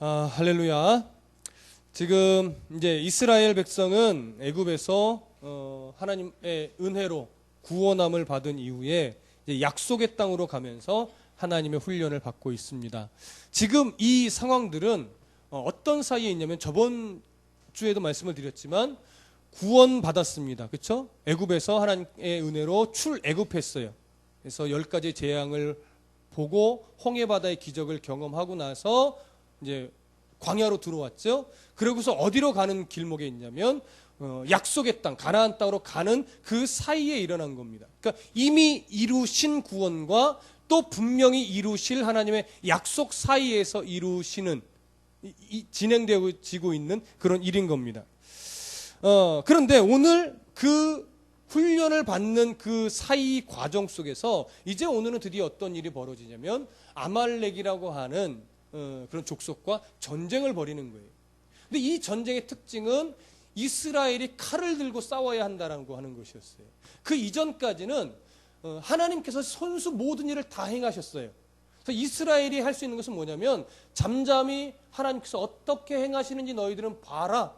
할렐루야. 지금 이제 이스라엘 백성은 애굽에서 하나님의 은혜로 구원함을 받은 이후에 이제 약속의 땅으로 가면서 하나님의 훈련을 받고 있습니다. 지금 이 상황들은 어떤 사이에 있냐면 저번 주에도 말씀을 드렸지만 구원받았습니다. 그렇죠? 애굽에서 하나님의 은혜로 출애굽했어요. 그래서 10가지 재앙을 보고 홍해바다의 기적을 경험하고 나서 이제 광야로 들어왔죠. 그러고서 어디로 가는 길목에 있냐면 약속의 땅, 가나안 땅으로 가는 그 사이에 일어난 겁니다. 그러니까 이미 이루신 구원과 또 분명히 이루실 하나님의 약속 사이에서 이루시는 진행되고 있는 그런 일인 겁니다. 그런데 오늘 그 훈련을 받는 그 사이 과정 속에서 이제 오늘은 드디어 어떤 일이 벌어지냐면 아말렉이라고 하는 그런 족속과 전쟁을 벌이는 거예요. 근데 이 전쟁의 특징은 이스라엘이 칼을 들고 싸워야 한다라고 하는 것이었어요. 그 이전까지는 하나님께서 손수 모든 일을 다 행하셨어요. 그래서 이스라엘이 할 수 있는 것은 뭐냐면 잠잠히 하나님께서 어떻게 행하시는지 너희들은 봐라.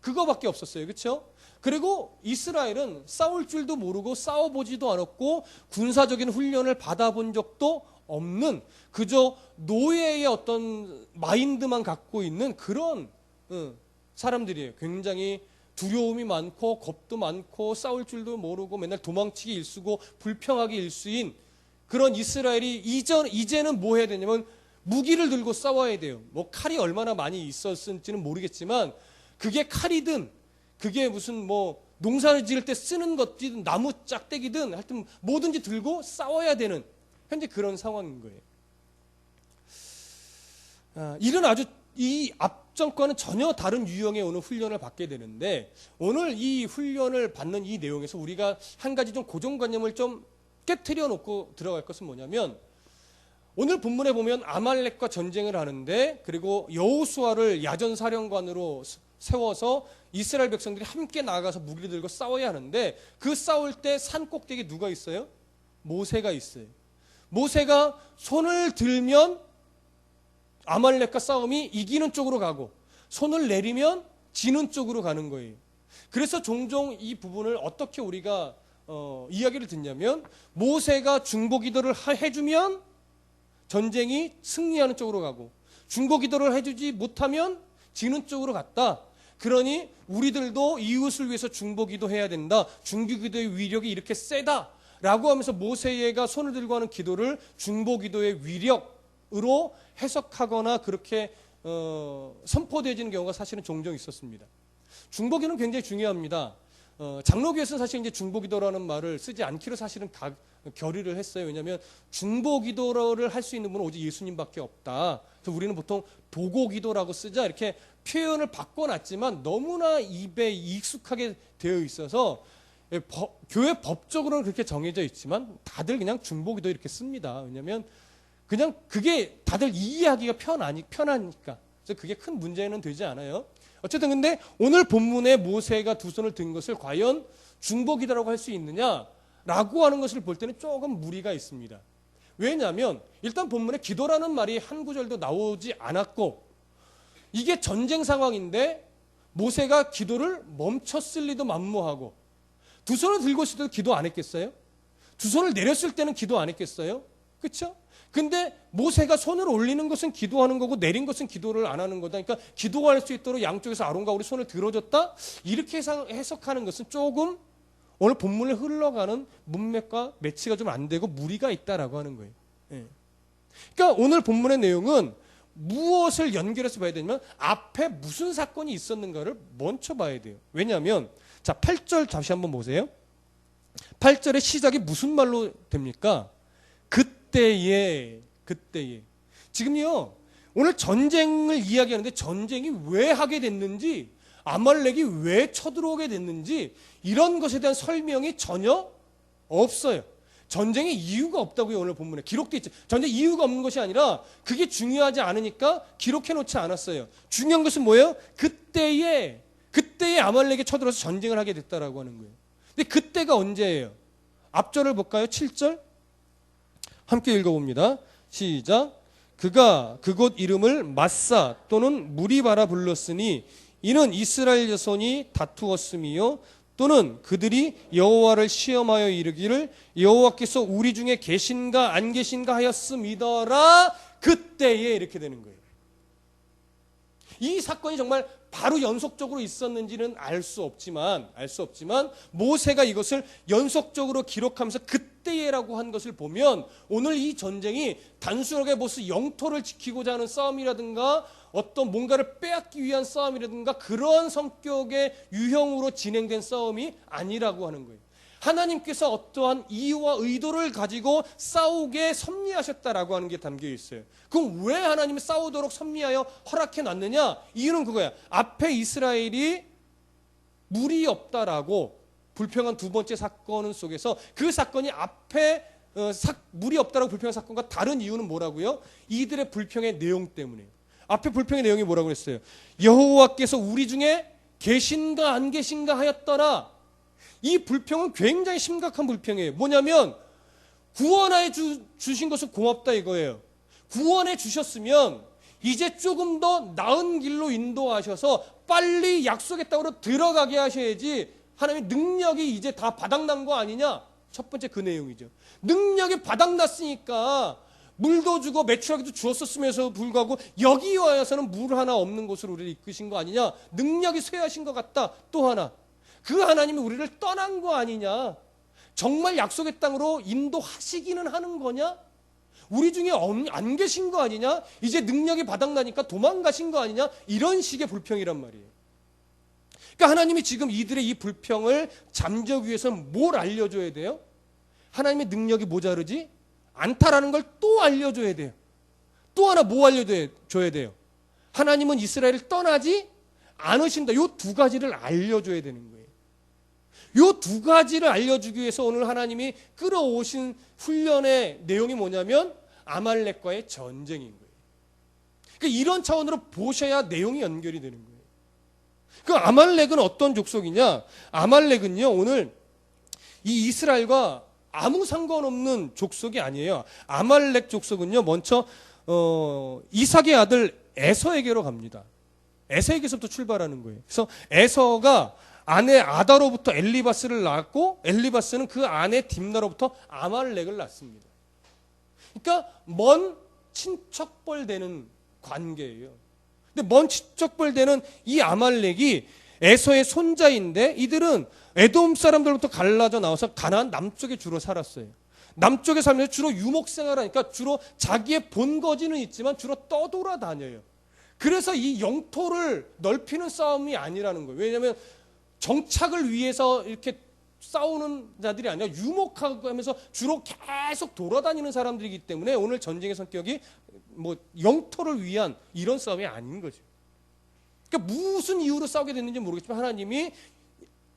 그거밖에 없었어요. 그렇죠? 그리고 이스라엘은 싸울 줄도 모르고 싸워보지도 않았고 군사적인 훈련을 받아본 적도 없는 그저 노예의 어떤 마인드만 갖고 있는 그런 사람들이에요. 굉장히 두려움이 많고 겁도 많고 싸울 줄도 모르고 맨날 도망치기 일쑤고 불평하기 일쑤인 그런 이스라엘이 이제는 뭐 해야 되냐면 무기를 들고 싸워야 돼요. 뭐 칼이 얼마나 많이 있었을지는 모르겠지만 그게 칼이든 그게 무슨 뭐 농사를 지을 때 쓰는 것이든 나무 짝대기든 하여튼 뭐든지 들고 싸워야 되는 현재 그런 상황인 거예요. 이런 아주 이 앞전과는 전혀 다른 유형의 오늘 훈련을 받게 되는데 오늘 이 훈련을 받는 이 내용에서 우리가 한 가지 좀 고정관념을 좀 깨트려 놓고 들어갈 것은 뭐냐면 오늘 본문에 보면 아말렉과 전쟁을 하는데 그리고 여호수아를 야전사령관으로 세워서 이스라엘 백성들이 함께 나가서 무기를 들고 싸워야 하는데 그 싸울 때 산 꼭대기에 누가 있어요? 모세가 있어요. 모세가 손을 들면 아말렉과 싸움이 이기는 쪽으로 가고 손을 내리면 지는 쪽으로 가는 거예요. 그래서 종종 이 부분을 어떻게 우리가 이야기를 듣냐면 모세가 중보기도를 해주면 전쟁이 승리하는 쪽으로 가고 중보기도를 해주지 못하면 지는 쪽으로 갔다. 그러니 우리들도 이웃을 위해서 중보기도해야 된다. 중보기도의 위력이 이렇게 세다. 라고 하면서 모세가 손을 들고 하는 기도를 중보기도의 위력으로 해석하거나 그렇게 선포되어지는 경우가 사실은 종종 있었습니다. 중보기도는 굉장히 중요합니다. 장로교에서는 사실 이제 중보기도라는 말을 쓰지 않기로 사실은 다 결의를 했어요. 왜냐하면 중보기도를 할 수 있는 분은 오직 예수님밖에 없다. 그래서 우리는 보통 도고기도라고 쓰자 이렇게 표현을 바꿔놨지만 너무나 입에 익숙하게 되어 있어서 교회 법적으로는 그렇게 정해져 있지만 다들 그냥 중보기도 이렇게 씁니다. 왜냐하면 그냥 그게 다들 이해하기가 편하니까. 그래서 그게 큰 문제는 되지 않아요. 어쨌든 근데 오늘 본문에 모세가 두 손을 든 것을 과연 중보기도라고 할 수 있느냐라고 하는 것을 볼 때는 조금 무리가 있습니다. 왜냐하면 일단 본문에 기도라는 말이 한 구절도 나오지 않았고 이게 전쟁 상황인데 모세가 기도를 멈췄을 리도 만무하고 두 손을 들고 있을 때도 기도 안 했겠어요? 두 손을 내렸을 때는 기도 안 했겠어요? 그렇죠? 근데 모세가 손을 올리는 것은 기도하는 거고 내린 것은 기도를 안 하는 거다. 그러니까 기도할 수 있도록 양쪽에서 아론과 우리 손을 들어줬다. 이렇게 해석하는 것은 조금 오늘 본문을 흘러가는 문맥과 매치가 좀 안 되고 무리가 있다라고 하는 거예요. 예. 그러니까 오늘 본문의 내용은 무엇을 연결해서 봐야 되냐면 앞에 무슨 사건이 있었는가를 먼저 봐야 돼요. 왜냐하면 자 8절 다시 한번 보세요. 8절의 시작이 무슨 말로 됩니까? 그때에 지금요 오늘 전쟁을 이야기하는데 전쟁이 왜 하게 됐는지 아말렉이 왜 쳐들어오게 됐는지 이런 것에 대한 설명이 전혀 없어요. 전쟁의 이유가 없다고요. 오늘 본문에 기록되어 있죠. 전쟁 이유가 없는 것이 아니라 그게 중요하지 않으니까 기록해 놓지 않았어요. 중요한 것은 뭐예요? 그때에 아말렉이 쳐들어서 전쟁을 하게 됐다라고 하는 거예요. 근데 그때가 언제예요? 앞절을 볼까요? 7절 함께 읽어봅니다. 시작. 그가 그곳 이름을 마사 또는 무리바라 불렀으니 이는 이스라엘 자손이 다투었음이요 또는 그들이 여호와를 시험하여 이르기를 여호와께서 우리 중에 계신가 안 계신가 하였음이더라. 그때에 이렇게 되는 거예요. 이 사건이 정말 바로 연속적으로 있었는지는 알 수 없지만 모세가 이것을 연속적으로 기록하면서 그때에라고 한 것을 보면 오늘 이 전쟁이 단순하게 무슨 영토를 지키고자 하는 싸움이라든가 어떤 뭔가를 빼앗기 위한 싸움이라든가 그런 성격의 유형으로 진행된 싸움이 아니라고 하는 거예요. 하나님께서 어떠한 이유와 의도를 가지고 싸우게 섭리하셨다라고 하는 게 담겨 있어요. 그럼 왜 하나님이 싸우도록 섭리하여 허락해 놨느냐? 이유는 그거야. 앞에 이스라엘이 물이 없다라고 불평한 두 번째 사건 속에서 그 사건이 앞에 물이 없다라고 불평한 사건과 다른 이유는 뭐라고요? 이들의 불평의 내용 때문에. 앞에 불평의 내용이 뭐라고 했어요? 여호와께서 우리 중에 계신가 안 계신가 하였더라. 이 불평은 굉장히 심각한 불평이에요. 뭐냐면 구원해 주신 것은 고맙다 이거예요. 구원해 주셨으면 이제 조금 더 나은 길로 인도하셔서 빨리 약속의 땅으로 들어가게 하셔야지 하나님의 능력이 이제 다 바닥난 거 아니냐? 첫 번째 그 내용이죠. 능력이 바닥났으니까 물도 주고 메추라기도 주었었으면서 불구하고 여기 와서는 물 하나 없는 곳으로 우리를 이끄신 거 아니냐? 능력이 쇠하신 것 같다. 또 하나. 그 하나님이 우리를 떠난 거 아니냐? 정말 약속의 땅으로 인도하시기는 하는 거냐? 우리 중에 안 계신 거 아니냐? 이제 능력이 바닥나니까 도망가신 거 아니냐? 이런 식의 불평이란 말이에요. 그러니까 하나님이 지금 이들의 이 불평을 잠재우기 위해서는 뭘 알려줘야 돼요? 하나님의 능력이 모자르지 않다라는 걸 또 알려줘야 돼요. 또 하나 뭐 알려줘야 돼요? 하나님은 이스라엘을 떠나지 않으신다. 이 두 가지를 알려줘야 되는 거예요. 이 두 가지를 알려주기 위해서 오늘 하나님이 끌어오신 훈련의 내용이 뭐냐면 아말렉과의 전쟁인 거예요. 그러니까 이런 차원으로 보셔야 내용이 연결이 되는 거예요. 그 아말렉은 어떤 족속이냐? 아말렉은요 오늘 이 이스라엘과 아무 상관없는 족속이 아니에요. 아말렉 족속은요 먼저 이삭의 아들 에서에게로 갑니다. 에서에게서부터 출발하는 거예요. 그래서 에서가 아내 아다로부터 엘리바스를 낳았고 엘리바스는 그 아내 딥나로부터 아말렉을 낳습니다. 그러니까 먼 친척벌 되는 관계예요. 근데 먼 친척벌 되는 이 아말렉이 에서의 손자인데 이들은 에돔 사람들부터 갈라져 나와서 가나안 남쪽에 주로 살았어요. 남쪽에 살면서 주로 유목생활하니까 주로 자기의 본거지는 있지만 주로 떠돌아다녀요. 그래서 이 영토를 넓히는 싸움이 아니라는 거예요. 왜냐하면 정착을 위해서 이렇게 싸우는 자들이 아니라 유목하고 하면서 주로 계속 돌아다니는 사람들이기 때문에 오늘 전쟁의 성격이 뭐 영토를 위한 이런 싸움이 아닌 거죠. 그러니까 무슨 이유로 싸우게 됐는지 모르겠지만 하나님이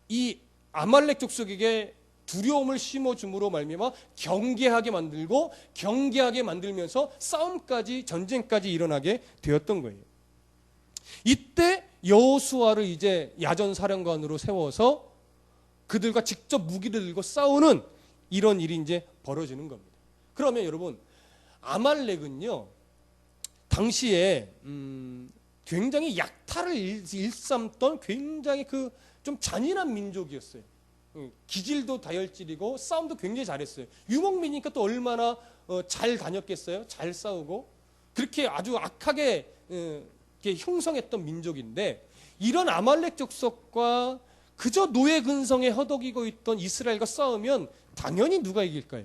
이 아말렉 족속에게 두려움을 심어줌으로 말미암아 경계하게 만들고 경계하게 만들면서 싸움까지 전쟁까지 일어나게 되었던 거예요. 이때 여호수아를 이제 야전 사령관으로 세워서 그들과 직접 무기를 들고 싸우는 이런 일이 이제 벌어지는 겁니다. 그러면 여러분 아말렉은요 당시에 굉장히 약탈을 일삼던 굉장히 그 좀 잔인한 민족이었어요. 기질도 다혈질이고 싸움도 굉장히 잘했어요. 유목민이니까 또 얼마나 잘 다녔겠어요. 잘 싸우고 그렇게 아주 악하게 형성했던 민족인데 이런 아말렉 족속과 그저 노예 근성에 허덕이고 있던 이스라엘과 싸우면 당연히 누가 이길까요?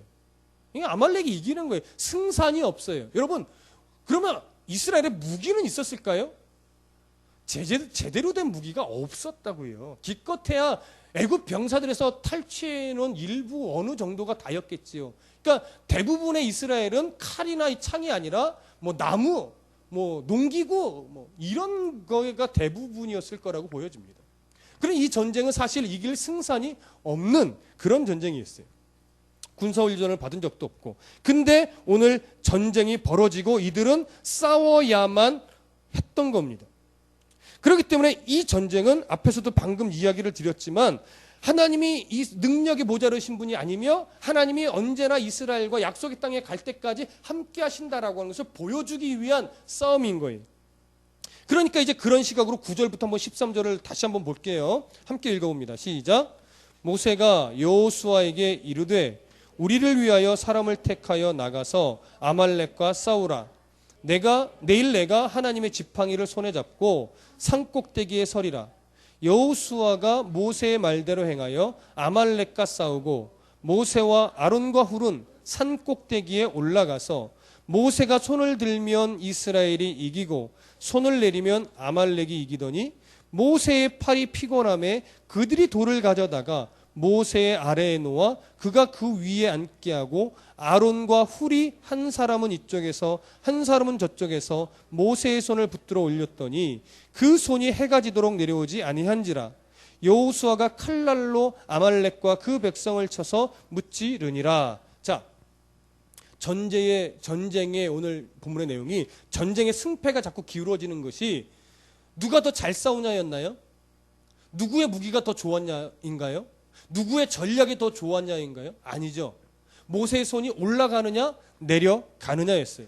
아말렉이 이기는 거예요. 승산이 없어요. 여러분 그러면 이스라엘에 무기는 있었을까요? 제대로 된 무기가 없었다고요. 기껏해야 애굽 병사들에서 탈취해놓은 일부 어느 정도가 다였겠지요. 그러니까 대부분의 이스라엘은 칼이나 창이 아니라 뭐 나무, 뭐 농기구 뭐 이런 거가 대부분이었을 거라고 보여집니다. 그럼 이 전쟁은 사실 이길 승산이 없는 그런 전쟁이었어요. 군사훈련을 받은 적도 없고. 근데 오늘 전쟁이 벌어지고 이들은 싸워야만 했던 겁니다. 그렇기 때문에 이 전쟁은 앞에서도 방금 이야기를 드렸지만 하나님이 이 능력이 모자르신 분이 아니며 하나님이 언제나 이스라엘과 약속의 땅에 갈 때까지 함께 하신다라고 하는 것을 보여주기 위한 싸움인 거예요. 그러니까 이제 그런 시각으로 9절부터 한번 13절을 다시 한번 볼게요. 함께 읽어봅니다. 시작. 모세가 여호수아에게 이르되 우리를 위하여 사람을 택하여 나가서 아말렉과 싸우라. 내일 내가 하나님의 지팡이를 손에 잡고 산 꼭대기에 서리라. 여호수아가 모세의 말대로 행하여 아말렉과 싸우고 모세와 아론과 훌은 산 꼭대기에 올라가서 모세가 손을 들면 이스라엘이 이기고 손을 내리면 아말렉이 이기더니 모세의 팔이 피곤함에 그들이 돌을 가져다가 모세의 아래에 놓아 그가 그 위에 앉게 하고 아론과 훌이 한 사람은 이쪽에서 한 사람은 저쪽에서 모세의 손을 붙들어 올렸더니 그 손이 해가 지도록 내려오지 아니한지라. 여호수아가 칼날로 아말렉과 그 백성을 쳐서 무찌르니라. 자, 전쟁의 오늘 본문의 내용이 전쟁의 승패가 자꾸 기울어지는 것이 누가 더 잘 싸우냐였나요? 누구의 무기가 더 좋았냐인가요? 누구의 전략이 더 좋았냐인가요? 아니죠. 모세의 손이 올라가느냐 내려가느냐였어요.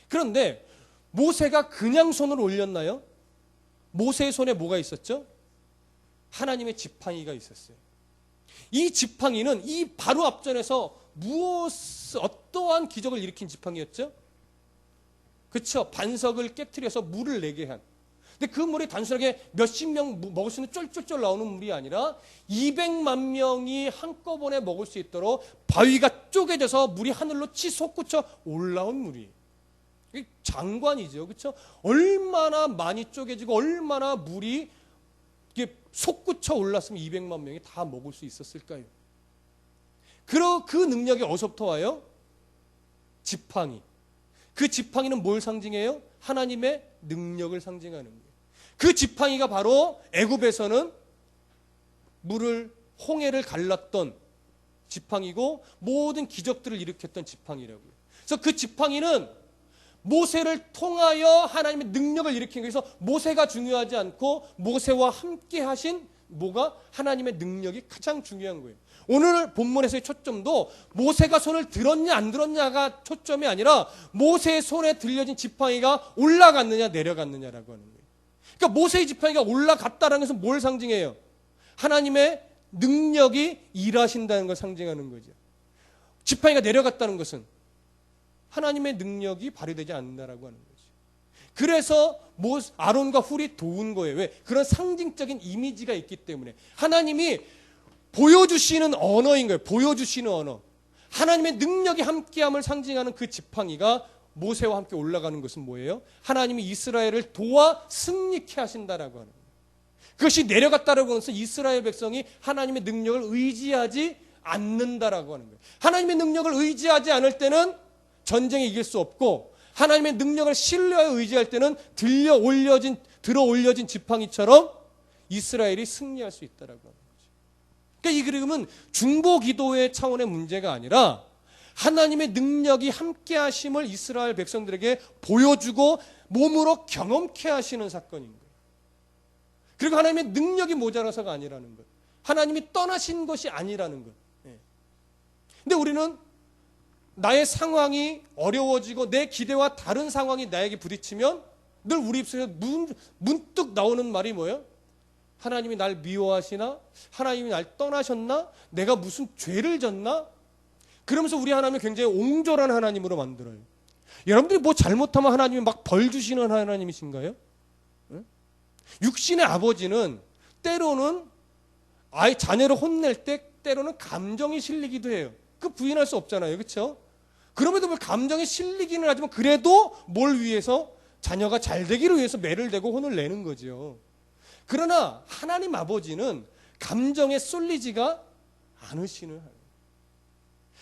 그런데 모세가 그냥 손을 올렸나요? 모세의 손에 뭐가 있었죠? 하나님의 지팡이가 있었어요. 이 지팡이는 이 바로 앞전에서 어떠한 기적을 일으킨 지팡이였죠? 그렇죠. 반석을 깨트려서 물을 내게 한. 근데 그 물이 단순하게 몇십 명 먹을 수 있는 쫄쫄쫄 나오는 물이 아니라 200만 명이 한꺼번에 먹을 수 있도록 바위가 쪼개져서 물이 하늘로 치솟구쳐 올라온 물이. 이게 장관이죠. 그렇죠? 얼마나 많이 쪼개지고 얼마나 물이 이게 솟구쳐 올랐으면 200만 명이 다 먹을 수 있었을까요? 그 능력이 어디서부터 와요? 지팡이. 그 지팡이는 뭘 상징해요? 하나님의 능력을 상징하는 거예요. 그 지팡이가 바로 애굽에서는 홍해를 갈랐던 지팡이고 모든 기적들을 일으켰던 지팡이라고요. 그래서 그 지팡이는 모세를 통하여 하나님의 능력을 일으킨 거예요. 그래서 모세가 중요하지 않고 모세와 함께 하신 하나님의 능력이 가장 중요한 거예요. 오늘 본문에서의 초점도 모세가 손을 들었냐 안 들었냐가 초점이 아니라 모세의 손에 들려진 지팡이가 올라갔느냐 내려갔느냐라고 하는 거예요. 그러니까 모세의 지팡이가 올라갔다는 것은 뭘 상징해요? 하나님의 능력이 일하신다는 걸 상징하는 거죠. 지팡이가 내려갔다는 것은 하나님의 능력이 발휘되지 않는다라고 하는 거죠. 그래서 아론과 훌이 도운 거예요. 왜? 그런 상징적인 이미지가 있기 때문에. 하나님이 보여주시는 언어인 거예요. 보여주시는 언어. 하나님의 능력이 함께함을 상징하는 그 지팡이가 모세와 함께 올라가는 것은 뭐예요? 하나님이 이스라엘을 도와 승리케 하신다라고 하는 거예요. 그것이 내려갔다라고 하는 것은 이스라엘 백성이 하나님의 능력을 의지하지 않는다라고 하는 거예요. 하나님의 능력을 의지하지 않을 때는 전쟁에 이길 수 없고 하나님의 능력을 신뢰하여 의지할 때는 들어 올려진 지팡이처럼 이스라엘이 승리할 수 있다라고 하는 거죠. 그러니까 이 그림은 중보 기도의 차원의 문제가 아니라 하나님의 능력이 함께 하심을 이스라엘 백성들에게 보여주고 몸으로 경험케 하시는 사건인 거예요. 그리고 하나님의 능력이 모자라서가 아니라는 것. 하나님이 떠나신 것이 아니라는 것. 근데 우리는 나의 상황이 어려워지고 내 기대와 다른 상황이 나에게 부딪히면 늘 우리 입술에서 문득 나오는 말이 뭐예요? 하나님이 날 미워하시나? 하나님이 날 떠나셨나? 내가 무슨 죄를 졌나? 그러면서 우리 하나님을 굉장히 옹졸한 하나님으로 만들어요. 여러분들이 뭐 잘못하면 하나님이 막 벌 주시는 하나님이신가요? 육신의 아버지는 때로는 아이 자녀를 혼낼 때 때로는 감정이 실리기도 해요. 그 부인할 수 없잖아요. 그렇죠? 그럼에도 불구하고 감정이 실리기는 하지만 그래도 뭘 위해서? 자녀가 잘 되기를 위해서 매를 대고 혼을 내는 거죠. 그러나 하나님 아버지는 감정에 쏠리지가 않으시는 하나님.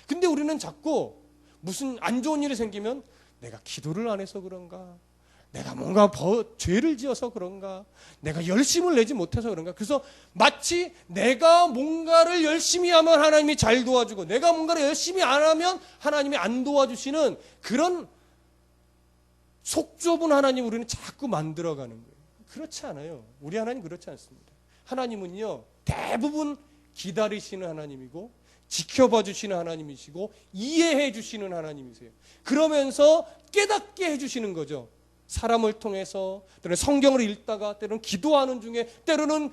근데 우리는 자꾸 무슨 안 좋은 일이 생기면 내가 기도를 안 해서 그런가? 내가 뭔가 죄를 지어서 그런가? 내가 열심을 내지 못해서 그런가? 그래서 마치 내가 뭔가를 열심히 하면 하나님이 잘 도와주고 내가 뭔가를 열심히 안 하면 하나님이 안 도와주시는 그런 속 좁은 하나님 우리는 자꾸 만들어가는 거예요. 그렇지 않아요. 우리 하나님 그렇지 않습니다. 하나님은요 대부분 기다리시는 하나님이고 지켜봐 주시는 하나님이시고 이해해 주시는 하나님이세요. 그러면서 깨닫게 해주시는 거죠. 사람을 통해서, 때로는 성경을 읽다가, 때로는 기도하는 중에, 때로는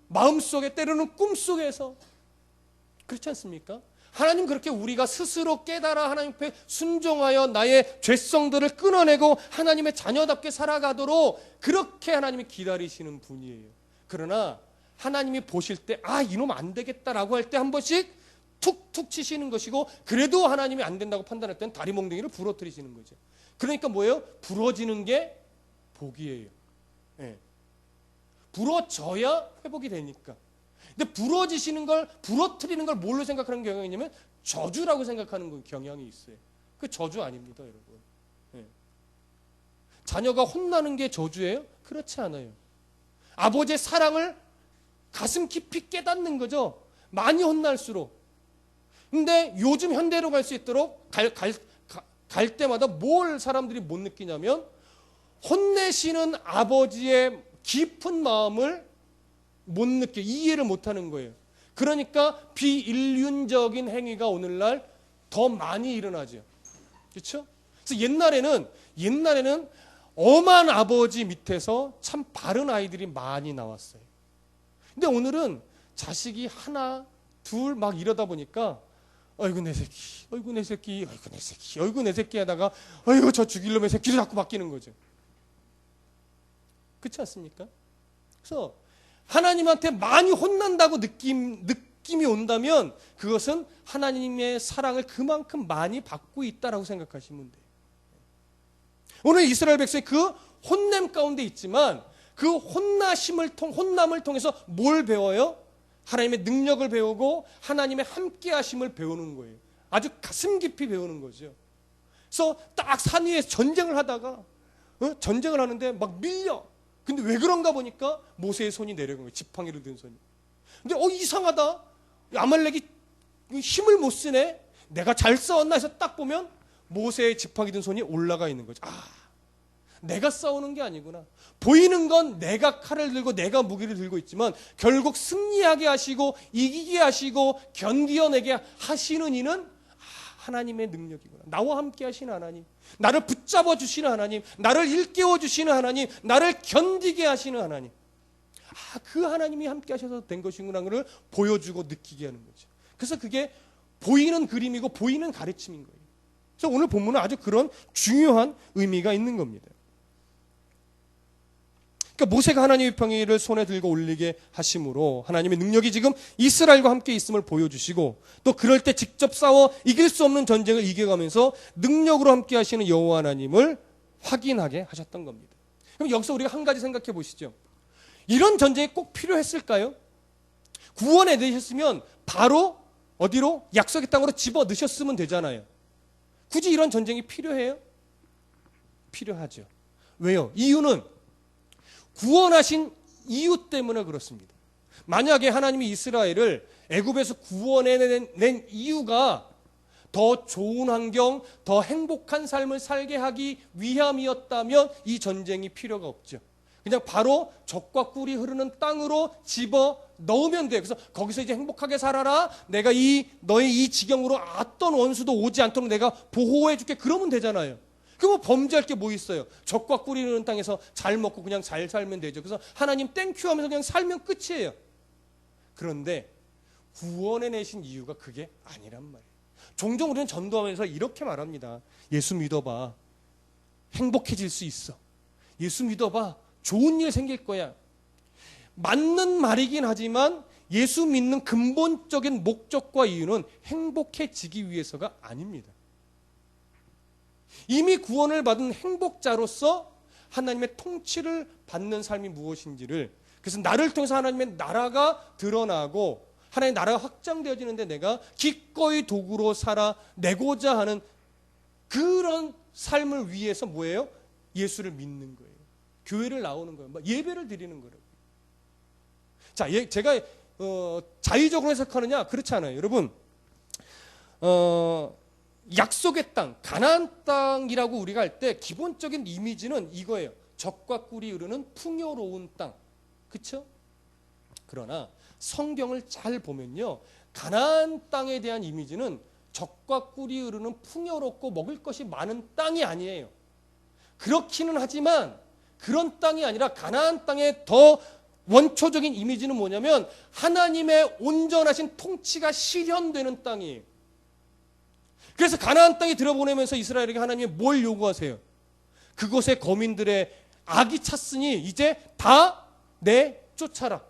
마음속에, 때로는 꿈속에서. 그렇지 않습니까? 하나님 그렇게 우리가 스스로 깨달아 하나님 앞에 순종하여 나의 죄성들을 끊어내고 하나님의 자녀답게 살아가도록 그렇게 하나님이 기다리시는 분이에요. 그러나 하나님이 보실 때 이놈 안 되겠다라고 할 때 한 번씩 툭툭 치시는 것이고, 그래도 하나님이 안 된다고 판단할 때는 다리 몽둥이를 부러뜨리시는 거죠. 그러니까 뭐예요? 부러지는 게 복이에요. 예. 부러져야 회복이 되니까. 근데 부러지시는 걸, 부러뜨리는 걸 뭘로 생각하는 경향이 있냐면 저주라고 생각하는 경향이 있어요. 그 저주 아닙니다, 여러분. 예. 자녀가 혼나는 게 저주예요? 그렇지 않아요. 아버지의 사랑을 가슴 깊이 깨닫는 거죠. 많이 혼날수록. 근데 요즘 현대로 갈 수 있도록 갈 때마다 뭘 사람들이 못 느끼냐면 혼내시는 아버지의 깊은 마음을 못 느껴, 이해를 못하는 거예요. 그러니까 비인륜적인 행위가 오늘날 더 많이 일어나죠. 그렇죠? 그래서 옛날에는 엄한 아버지 밑에서 참 바른 아이들이 많이 나왔어요. 근데 오늘은 자식이 하나, 둘 막 이러다 보니까 아이고 내 새끼, 아이고 내 새끼, 아이고 내 새끼, 아이고 내 새끼 하다가 아이고 저 죽일 놈의 새끼로 자꾸 바뀌는 거죠. 그렇지 않습니까? 그래서 하나님한테 많이 혼난다고 느낌이 온다면 그것은 하나님의 사랑을 그만큼 많이 받고 있다라고 생각하시면 돼요. 오늘 이스라엘 백성이 그 혼냄 가운데 있지만 그 혼남을 통해서 뭘 배워요? 하나님의 능력을 배우고 하나님의 함께하심을 배우는 거예요. 아주 가슴 깊이 배우는 거죠. 그래서 딱 산 위에 전쟁을 하다가 전쟁을 하는데 막 밀려. 근데 왜 그런가 보니까 모세의 손이 내려간 거예요. 지팡이를 든 손이. 근데 이상하다. 아말렉이 힘을 못 쓰네. 내가 잘 싸웠나 해서 딱 보면 모세의 지팡이 든 손이 올라가 있는 거죠. 내가 싸우는 게 아니구나. 보이는 건 내가 칼을 들고 내가 무기를 들고 있지만 결국 승리하게 하시고 이기게 하시고 견디어내게 하시는 이는 하나님의 능력이구나. 나와 함께 하시는 하나님, 나를 붙잡아 주시는 하나님, 나를 일깨워 주시는 하나님, 나를 견디게 하시는 하나님. 그 하나님이 함께 하셔서 된 것이구나를 보여주고 느끼게 하는 거죠. 그래서 그게 보이는 그림이고 보이는 가르침인 거예요. 그래서 오늘 본문은 아주 그런 중요한 의미가 있는 겁니다. 그러니까 모세가 하나님의 평의를 손에 들고 올리게 하심으로 하나님의 능력이 지금 이스라엘과 함께 있음을 보여주시고, 또 그럴 때 직접 싸워 이길 수 없는 전쟁을 이겨가면서 능력으로 함께 하시는 여호와 하나님을 확인하게 하셨던 겁니다. 그럼 여기서 우리가 한 가지 생각해 보시죠. 이런 전쟁이 꼭 필요했을까요? 구원에 넣으셨으면 바로 어디로? 약속의 땅으로 집어 넣으셨으면 되잖아요. 굳이 이런 전쟁이 필요해요? 필요하죠. 왜요? 이유는 구원하신 이유 때문에 그렇습니다. 만약에 하나님이 이스라엘을 애굽에서 구원해낸 이유가 더 좋은 환경, 더 행복한 삶을 살게 하기 위함이었다면 이 전쟁이 필요가 없죠. 그냥 바로 젖과 꿀이 흐르는 땅으로 집어 넣으면 돼요. 그래서 거기서 이제 행복하게 살아라. 내가 너의 이 지경으로 어떤 원수도 오지 않도록 내가 보호해 줄게. 그러면 되잖아요. 그럼 범죄할 게 뭐 있어요? 젖과 꿀이 흐르는 땅에서 잘 먹고 그냥 잘 살면 되죠. 그래서 하나님 땡큐 하면서 그냥 살면 끝이에요. 그런데 구원해 내신 이유가 그게 아니란 말이에요. 종종 우리는 전도하면서 이렇게 말합니다. 예수 믿어봐. 행복해질 수 있어. 예수 믿어봐. 좋은 일 생길 거야. 맞는 말이긴 하지만 예수 믿는 근본적인 목적과 이유는 행복해지기 위해서가 아닙니다. 이미 구원을 받은 행복자로서 하나님의 통치를 받는 삶이 무엇인지를, 그래서 나를 통해서 하나님의 나라가 드러나고 하나님의 나라가 확장되어지는데 내가 기꺼이 도구로 살아내고자 하는 그런 삶을 위해서 뭐예요? 예수를 믿는 거예요. 교회를 나오는 거예요. 예배를 드리는 거예요. 자, 제가 자의적으로 해석하느냐? 그렇지 않아요. 여러분, 약속의 땅, 가나안 땅이라고 우리가 할 때 기본적인 이미지는 이거예요. 젖과 꿀이 흐르는 풍요로운 땅. 그렇죠? 그러나 성경을 잘 보면요, 가나안 땅에 대한 이미지는 젖과 꿀이 흐르는 풍요롭고 먹을 것이 많은 땅이 아니에요. 그렇기는 하지만 그런 땅이 아니라 가나안 땅의 더 원초적인 이미지는 뭐냐면 하나님의 온전하신 통치가 실현되는 땅이에요. 그래서 가나안 땅에 들어보내면서 이스라엘에게 하나님이 뭘 요구하세요? 그곳의 거민들의 악이 찼으니 이제 다 내쫓아라.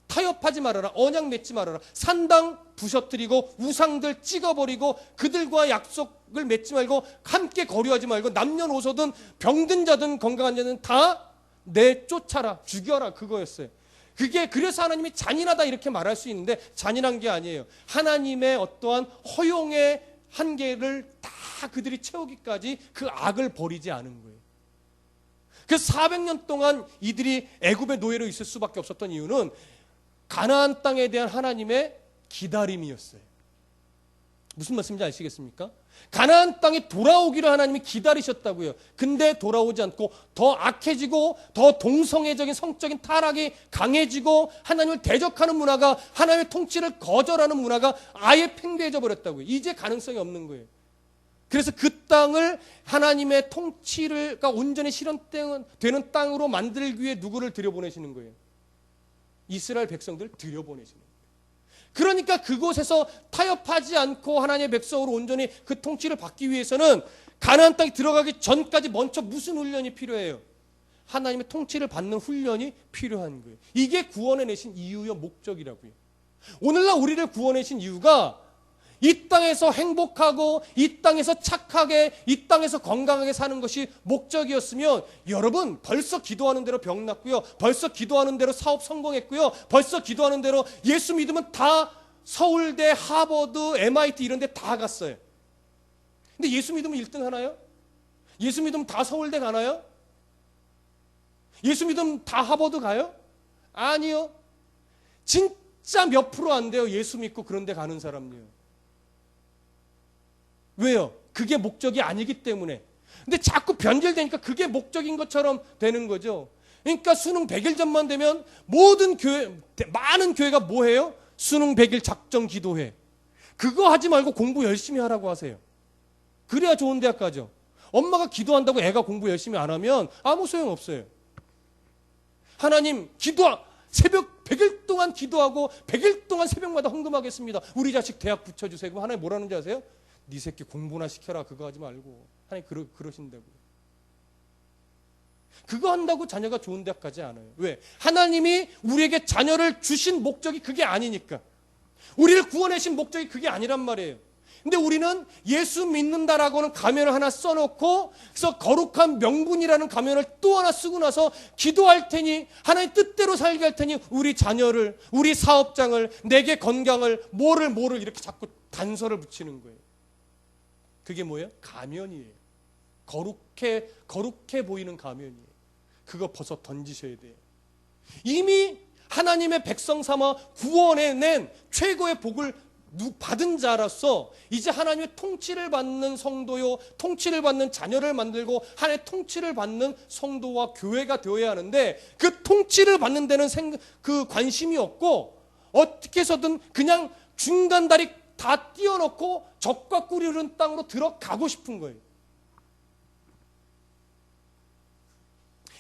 타협하지 말아라. 언약 맺지 말아라. 산당 부셔뜨리고 우상들 찍어버리고 그들과 약속을 맺지 말고 함께 거류하지 말고 남녀노소든 병든 자든 건강한 자든 다 내쫓아라. 죽여라. 그거였어요. 그게 그래서 하나님이 잔인하다 이렇게 말할 수 있는데 잔인한 게 아니에요. 하나님의 어떠한 허용의 한계를 다 그들이 채우기까지 그 악을 버리지 않은 거예요. 그래서 400년 동안 이들이 애굽의 노예로 있을 수밖에 없었던 이유는 가나안 땅에 대한 하나님의 기다림이었어요. 무슨 말씀인지 아시겠습니까? 가나안 땅에 돌아오기를 하나님이 기다리셨다고요. 근데 돌아오지 않고 더 악해지고 더 동성애적인 성적인 타락이 강해지고 하나님을 대적하는 문화가, 하나님의 통치를 거절하는 문화가 아예 팽배해져 버렸다고요. 이제 가능성이 없는 거예요. 그래서 그 땅을 하나님의 통치가 온전히 실현되는 땅으로 만들기 위해 누구를 들여보내시는 거예요? 이스라엘 백성들을 들여보내시는 거예요. 그러니까 그곳에서 타협하지 않고 하나님의 백성으로 온전히 그 통치를 받기 위해서는 가나안 땅에 들어가기 전까지 먼저 무슨 훈련이 필요해요? 하나님의 통치를 받는 훈련이 필요한 거예요. 이게 구원해 내신 이유요, 목적이라고요. 오늘날 우리를 구원해 내신 이유가 이 땅에서 행복하고 이 땅에서 착하게 이 땅에서 건강하게 사는 것이 목적이었으면 여러분 벌써 기도하는 대로 병 낫고요. 벌써 기도하는 대로 사업 성공했고요. 벌써 기도하는 대로 예수 믿으면 다 서울대, 하버드, MIT 이런 데 다 갔어요. 근데 예수 믿으면 1등 하나요? 예수 믿으면 다 서울대 가나요? 예수 믿으면 다 하버드 가요? 아니요. 진짜 몇 프로 안 돼요. 예수 믿고 그런 데 가는 사람이요. 왜요? 그게 목적이 아니기 때문에. 근데 자꾸 변질되니까 그게 목적인 것처럼 되는 거죠. 그러니까 수능 100일 전만 되면 모든 교회, 많은 교회가 뭐 해요? 수능 100일 작정 기도회. 그거 하지 말고 공부 열심히 하라고 하세요. 그래야 좋은 대학 가죠. 엄마가 기도한다고 애가 공부 열심히 안 하면 아무 소용 없어요. 하나님 새벽 100일 동안 기도하고 100일 동안 새벽마다 헌금하겠습니다. 우리 자식 대학 붙여주세요. 그럼 하나님 뭐라는지 아세요? 네 새끼 공부나 시켜라. 그거 하지 말고. 하나님 그러신다고요. 그거 한다고 자녀가 좋은 대학 가지 않아요. 왜? 하나님이 우리에게 자녀를 주신 목적이 그게 아니니까. 우리를 구원하신 목적이 그게 아니란 말이에요. 근데 우리는 예수 믿는다라고는 가면을 하나 써놓고 그래서 거룩한 명분이라는 가면을 또 하나 쓰고 나서 기도할 테니 하나님 뜻대로 살게 할 테니 우리 자녀를, 우리 사업장을, 내게 건강을, 뭐를 이렇게 자꾸 단서를 붙이는 거예요. 그게 뭐예요? 가면이에요. 거룩해 보이는 가면이에요. 그거 벗어 던지셔야 돼요. 이미 하나님의 백성 삼아 구원해 낸 최고의 복을 받은 자로서 이제 하나님의 통치를 받는 성도요, 통치를 받는 자녀를 만들고 하나님의 통치를 받는 성도와 교회가 되어야 하는데 그 통치를 받는 데는 그 관심이 없고 어떻게 해서든 그냥 중간다리 다 띄워놓고 적과 꿀이 흐르는 땅으로 들어가고 싶은 거예요.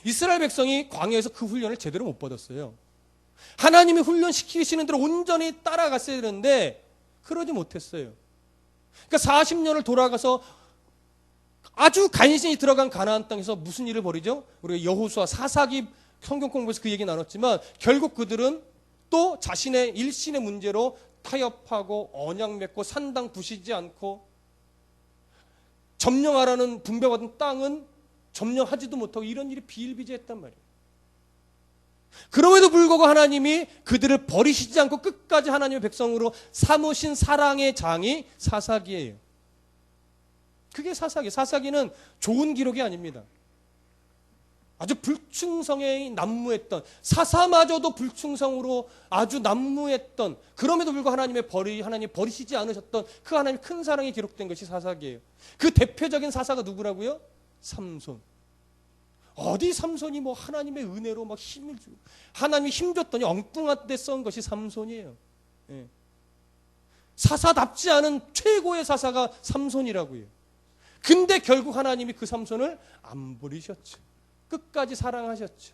이스라엘 백성이 광야에서 그 훈련을 제대로 못 받았어요. 하나님이 훈련시키시는 대로 온전히 따라갔어야 되는데 그러지 못했어요. 그러니까 40년을 돌아가서 아주 간신히 들어간 가나안 땅에서 무슨 일을 벌이죠? 우리가 여호수아, 사사기 성경 공부에서 그 얘기 나눴지만 결국 그들은 또 자신의 일신의 문제로 타협하고 언약 맺고 산당 부시지 않고 점령하라는 분배받은 땅은 점령하지도 못하고 이런 일이 비일비재했단 말이에요. 그럼에도 불구하고 하나님이 그들을 버리시지 않고 끝까지 하나님의 백성으로 삼으신 사랑의 장이 사사기예요. 그게 사사기는 좋은 기록이 아닙니다. 아주 불충성에 난무했던, 사사마저도 불충성으로 아주 난무했던, 그럼에도 불구하고 하나님 버리시지 않으셨던 그 하나님의 큰 사랑이 기록된 것이 사사기예요. 그 대표적인 사사가 누구라고요? 삼손. 어디 삼손이 뭐 하나님의 은혜로 막 힘을 주고 하나님이 힘 줬더니 엉뚱한 데 쓴 것이 삼손이에요. 예. 사사답지 않은 최고의 사사가 삼손이라고요. 근데 결국 하나님이 그 삼손을 안 버리셨죠. 끝까지 사랑하셨죠.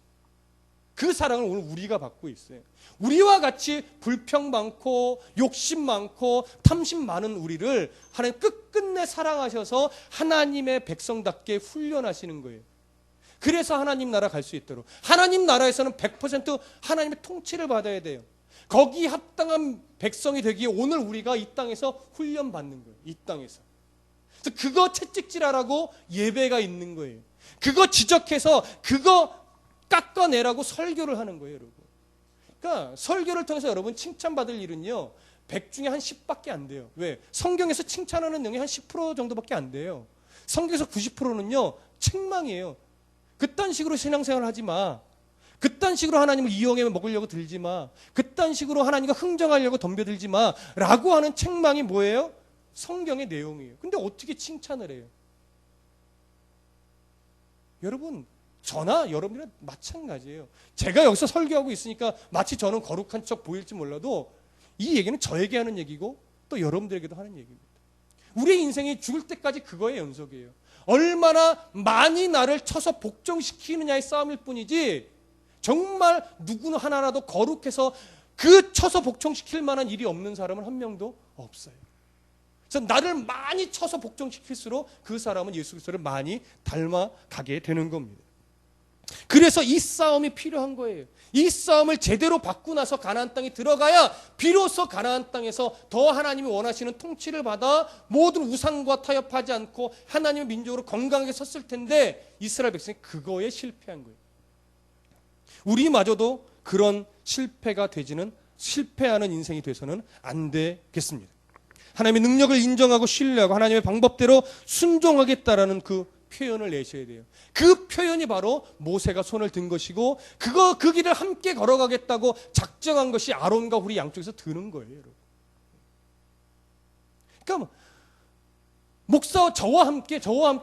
그 사랑을 오늘 우리가 받고 있어요. 우리와 같이 불평 많고 욕심 많고 탐심 많은 우리를 하나님 끝끝내 사랑하셔서 하나님의 백성답게 훈련하시는 거예요. 그래서 하나님 나라 갈 수 있도록. 하나님 나라에서는 100% 하나님의 통치를 받아야 돼요. 거기 합당한 백성이 되기에 오늘 우리가 이 땅에서 훈련받는 거예요. 이 땅에서. 그래서 그거 채찍질하라고 예배가 있는 거예요. 그거 지적해서 그거 깎아내라고 설교를 하는 거예요, 여러분. 그러니까 설교를 통해서 여러분 칭찬받을 일은요, 100 중에 한 10밖에 안 돼요. 왜? 성경에서 칭찬하는 내용이 한 10% 정도밖에 안 돼요. 성경에서 90%는요, 책망이에요. 그딴 식으로 신앙생활 하지 마. 그딴 식으로 하나님을 이용해 먹으려고 들지 마. 그딴 식으로 하나님과 흥정하려고 덤벼들지 마. 라고 하는 책망이 뭐예요? 성경의 내용이에요. 근데 어떻게 칭찬을 해요? 여러분, 저나 여러분이랑 마찬가지예요. 제가 여기서 설교하고 있으니까 마치 저는 거룩한 척 보일지 몰라도 이 얘기는 저에게 하는 얘기고 또 여러분들에게도 하는 얘기입니다. 우리의 인생이 죽을 때까지 그거의 연속이에요. 얼마나 많이 나를 쳐서 복종시키느냐의 싸움일 뿐이지 정말 누구는 하나라도 거룩해서 그 쳐서 복종시킬 만한 일이 없는 사람은 한 명도 없어요. 그래서 나를 많이 쳐서 복종시킬수록 그 사람은 예수 그리스도를 많이 닮아가게 되는 겁니다. 그래서 이 싸움이 필요한 거예요. 이 싸움을 제대로 받고 나서 가나안 땅에 들어가야 비로소 가나안 땅에서 더 하나님이 원하시는 통치를 받아 모든 우상과 타협하지 않고 하나님의 민족으로 건강하게 섰을 텐데 이스라엘 백성이 그거에 실패한 거예요. 우리마저도 그런 실패하는 인생이 돼서는 안 되겠습니다. 하나님의 능력을 인정하고 신뢰하고 하나님의 방법대로 순종하겠다라는 그 표현을 내셔야 돼요. 그 표현이 바로 모세가 손을 든 것이고 그 길을 함께 걸어가겠다고 작정한 것이 아론과 훌이 양쪽에서 드는 거예요, 여러분. 그러니까 목사와 저와 함께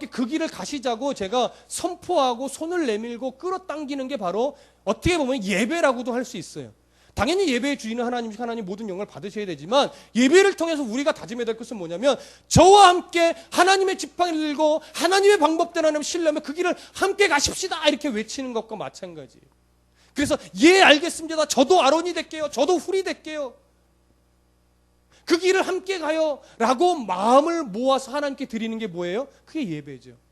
그 길을 가시자고 제가 선포하고 손을 내밀고 끌어당기는 게 바로 어떻게 보면 예배라고도 할 수 있어요. 당연히 예배의 주인은 하나님이시고 하나님 모든 영광을 받으셔야 되지만 예배를 통해서 우리가 다짐해야 될 것은 뭐냐면 저와 함께 하나님의 지팡이를 들고 하나님의 방법대로 하나님을 신뢰하며 그 길을 함께 가십시다 이렇게 외치는 것과 마찬가지예요. 그래서 예 알겠습니다. 저도 아론이 될게요. 저도 훌이 될게요. 그 길을 함께 가요 라고 마음을 모아서 하나님께 드리는 게 뭐예요? 그게 예배죠.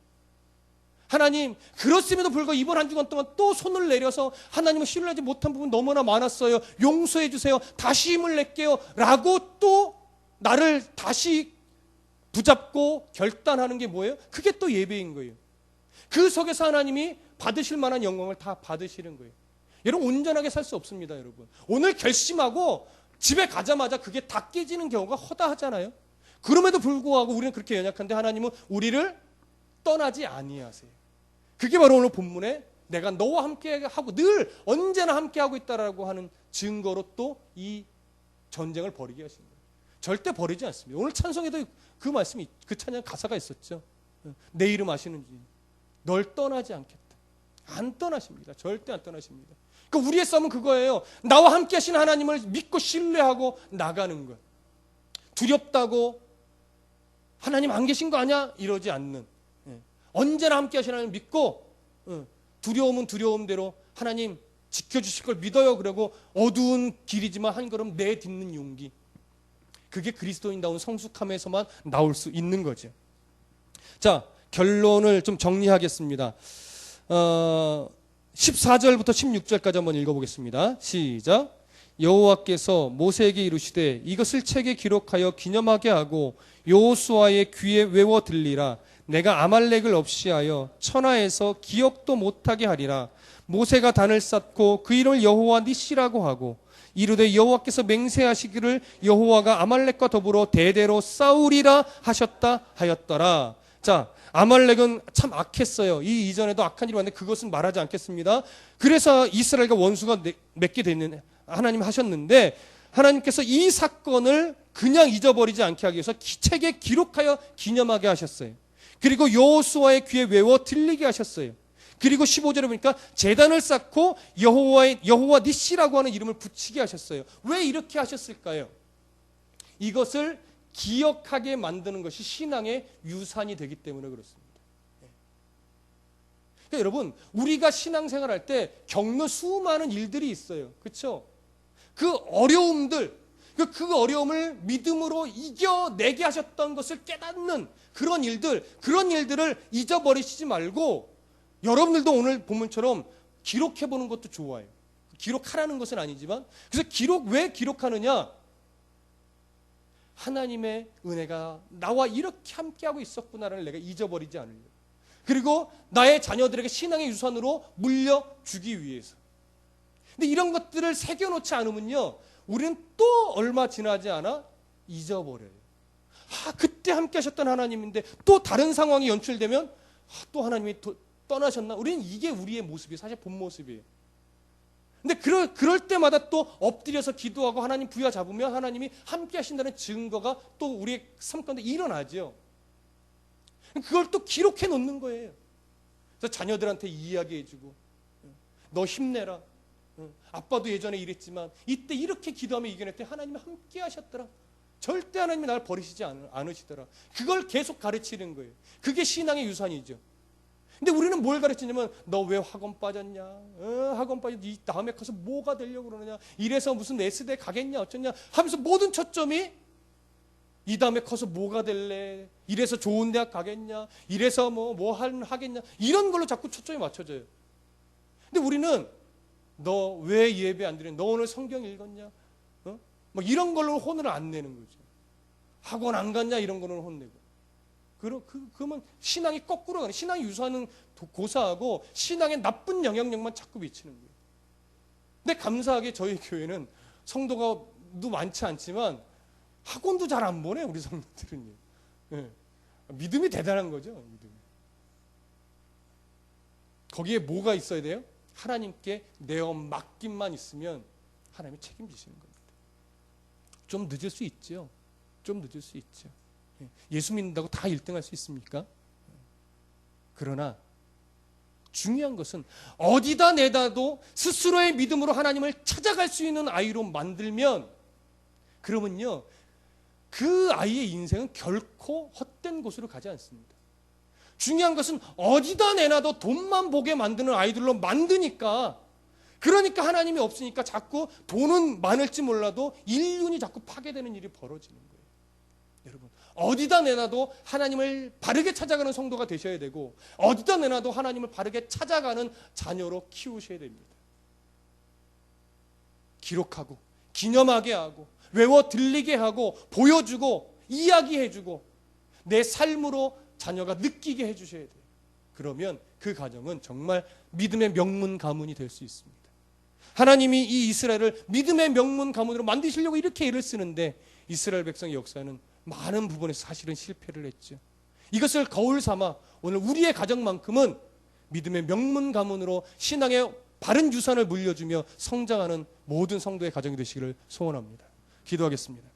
하나님 그렇음에도 불구하고 이번 한 주간 동안 또 손을 내려서 하나님을 신뢰하지 못한 부분 너무나 많았어요. 용서해 주세요. 다시 힘을 낼게요 라고 또 나를 다시 붙잡고 결단하는 게 뭐예요? 그게 또 예배인 거예요. 그 속에서 하나님이 받으실 만한 영광을 다 받으시는 거예요. 여러분 온전하게 살 수 없습니다. 여러분 오늘 결심하고 집에 가자마자 그게 다 깨지는 경우가 허다하잖아요. 그럼에도 불구하고 우리는 그렇게 연약한데 하나님은 우리를 떠나지 아니하세요. 그게 바로 오늘 본문에 내가 너와 함께하고 늘 언제나 함께하고 있다라고 하는 증거로 또 이 전쟁을 벌이게 하신 거예요. 절대 버리지 않습니다. 오늘 찬송에도 그 말씀이 그 찬양 가사가 있었죠. 내 이름 아시는지 널 떠나지 않겠다. 안 떠나십니다. 절대 안 떠나십니다. 그러니까 우리의 싸움은 그거예요. 나와 함께 하신 하나님을 믿고 신뢰하고 나가는 것. 두렵다고 하나님 안 계신 거 아니야? 이러지 않는. 언제나 함께 하신 하나님을 믿고 두려움은 두려움대로 하나님 지켜주실 걸 믿어요. 그러고 어두운 길이지만 한 걸음 내딛는 용기. 그게 그리스도인다운 성숙함에서만 나올 수 있는 거죠. 자, 결론을 좀 정리하겠습니다. 14절부터 16절까지 한번 읽어보겠습니다. 시작. 여호와께서 모세에게 이르시되 이것을 책에 기록하여 기념하게 하고 여호수아의 귀에 외워 들리라. 내가 아말렉을 없이하여 천하에서 기억도 못하게 하리라. 모세가 단을 쌓고 그 이름을 여호와 니시라고 하고 이르되 여호와께서 맹세하시기를 여호와가 아말렉과 더불어 대대로 싸우리라 하셨다 하였더라. 자, 아말렉은 참 악했어요. 이 이전에도 악한 일이 많은데 그것은 말하지 않겠습니다. 그래서 이스라엘과 원수가 맺게 되는 하나님 하셨는데 하나님께서 이 사건을 그냥 잊어버리지 않게 하기 위해서 책에 기록하여 기념하게 하셨어요. 그리고 여호수아의 귀에 외워 들리게 하셨어요. 그리고 15절에 보니까 제단을 쌓고 여호와 니시라고 하는 이름을 붙이게 하셨어요. 왜 이렇게 하셨을까요? 이것을 기억하게 만드는 것이 신앙의 유산이 되기 때문에 그렇습니다. 그러니까 여러분, 우리가 신앙생활할 때 겪는 수많은 일들이 있어요. 그렇죠? 그 어려움들, 그 어려움을 믿음으로 이겨내게 하셨던 것을 깨닫는 그런 일들을 잊어버리시지 말고 여러분들도 오늘 본문처럼 기록해보는 것도 좋아요. 기록하라는 것은 아니지만, 그래서 왜 기록하느냐? 하나님의 은혜가 나와 이렇게 함께하고 있었구나를 내가 잊어버리지 않으려고. 그리고 나의 자녀들에게 신앙의 유산으로 물려주기 위해서. 근데 이런 것들을 새겨놓지 않으면요, 우리는 또 얼마 지나지 않아 잊어버려요. 그때 함께 하셨던 하나님인데 또 다른 상황이 연출되면 또 하나님이 떠나셨나? 우리는 이게 우리의 모습이에요. 사실 본 모습이에요. 근데 그럴 때마다 또 엎드려서 기도하고 하나님 부여잡으면 하나님이 함께 하신다는 증거가 또 우리의 삶 가운데 일어나죠. 그걸 또 기록해 놓는 거예요. 그래서 자녀들한테 이야기해주고, 너 힘내라. 아빠도 예전에 이랬지만 이때 이렇게 기도하며 이겨냈더니 하나님이 함께 하셨더라. 절대 하나님이 나를 버리시지 않으시더라. 그걸 계속 가르치는 거예요. 그게 신앙의 유산이죠. 근데 우리는 뭘 가르치냐면, 너 왜 학원 빠졌냐? 학원 빠졌지. 이 다음에 가서 뭐가 되려고 그러느냐? 이래서 무슨 S대 가겠냐? 어쩌냐? 하면서 모든 초점이 이 다음에 커서 뭐가 될래? 이래서 좋은 대학 가겠냐? 이래서 하겠냐? 이런 걸로 자꾸 초점이 맞춰져요. 근데 우리는 너 왜 예배 안 드리냐? 너 오늘 성경 읽었냐? 이런 걸로 혼을 안 내는 거죠. 학원 안 갔냐? 이런 거는 혼내고. 그러면 신앙이 거꾸로 가는, 신앙의 유산은 고사하고 신앙의 나쁜 영향력만 자꾸 미치는 거예요. 근데 감사하게 저희 교회는 성도가 많지 않지만 학원도 잘 안 보내, 우리 성도들은요. 네. 믿음이 대단한 거죠. 믿음이. 거기에 뭐가 있어야 돼요? 하나님께 내어 맡김만 있으면 하나님이 책임지시는 겁니다. 좀 늦을 수 있죠. 좀 늦을 수 있죠. 예수 믿는다고 다 1등할 수 있습니까? 그러나 중요한 것은 어디다 내다도 스스로의 믿음으로 하나님을 찾아갈 수 있는 아이로 만들면, 그러면요, 그 아이의 인생은 결코 헛된 곳으로 가지 않습니다. 중요한 것은 어디다 내놔도 돈만 보게 만드는 아이들로 만드니까, 그러니까 하나님이 없으니까 자꾸 돈은 많을지 몰라도 인륜이 자꾸 파괴되는 일이 벌어지는 거예요. 여러분, 어디다 내놔도 하나님을 바르게 찾아가는 성도가 되셔야 되고, 어디다 내놔도 하나님을 바르게 찾아가는 자녀로 키우셔야 됩니다. 기록하고 기념하게 하고 외워 들리게 하고 보여주고 이야기해주고 내 삶으로 자녀가 느끼게 해주셔야 돼요. 그러면 그 가정은 정말 믿음의 명문 가문이 될 수 있습니다. 하나님이 이 이스라엘을 믿음의 명문 가문으로 만드시려고 이렇게 애를 쓰는데, 이스라엘 백성의 역사는 많은 부분에서 사실은 실패를 했죠. 이것을 거울 삼아 오늘 우리의 가정만큼은 믿음의 명문 가문으로 신앙의 바른 유산을 물려주며 성장하는 모든 성도의 가정이 되시기를 소원합니다. 기도하겠습니다.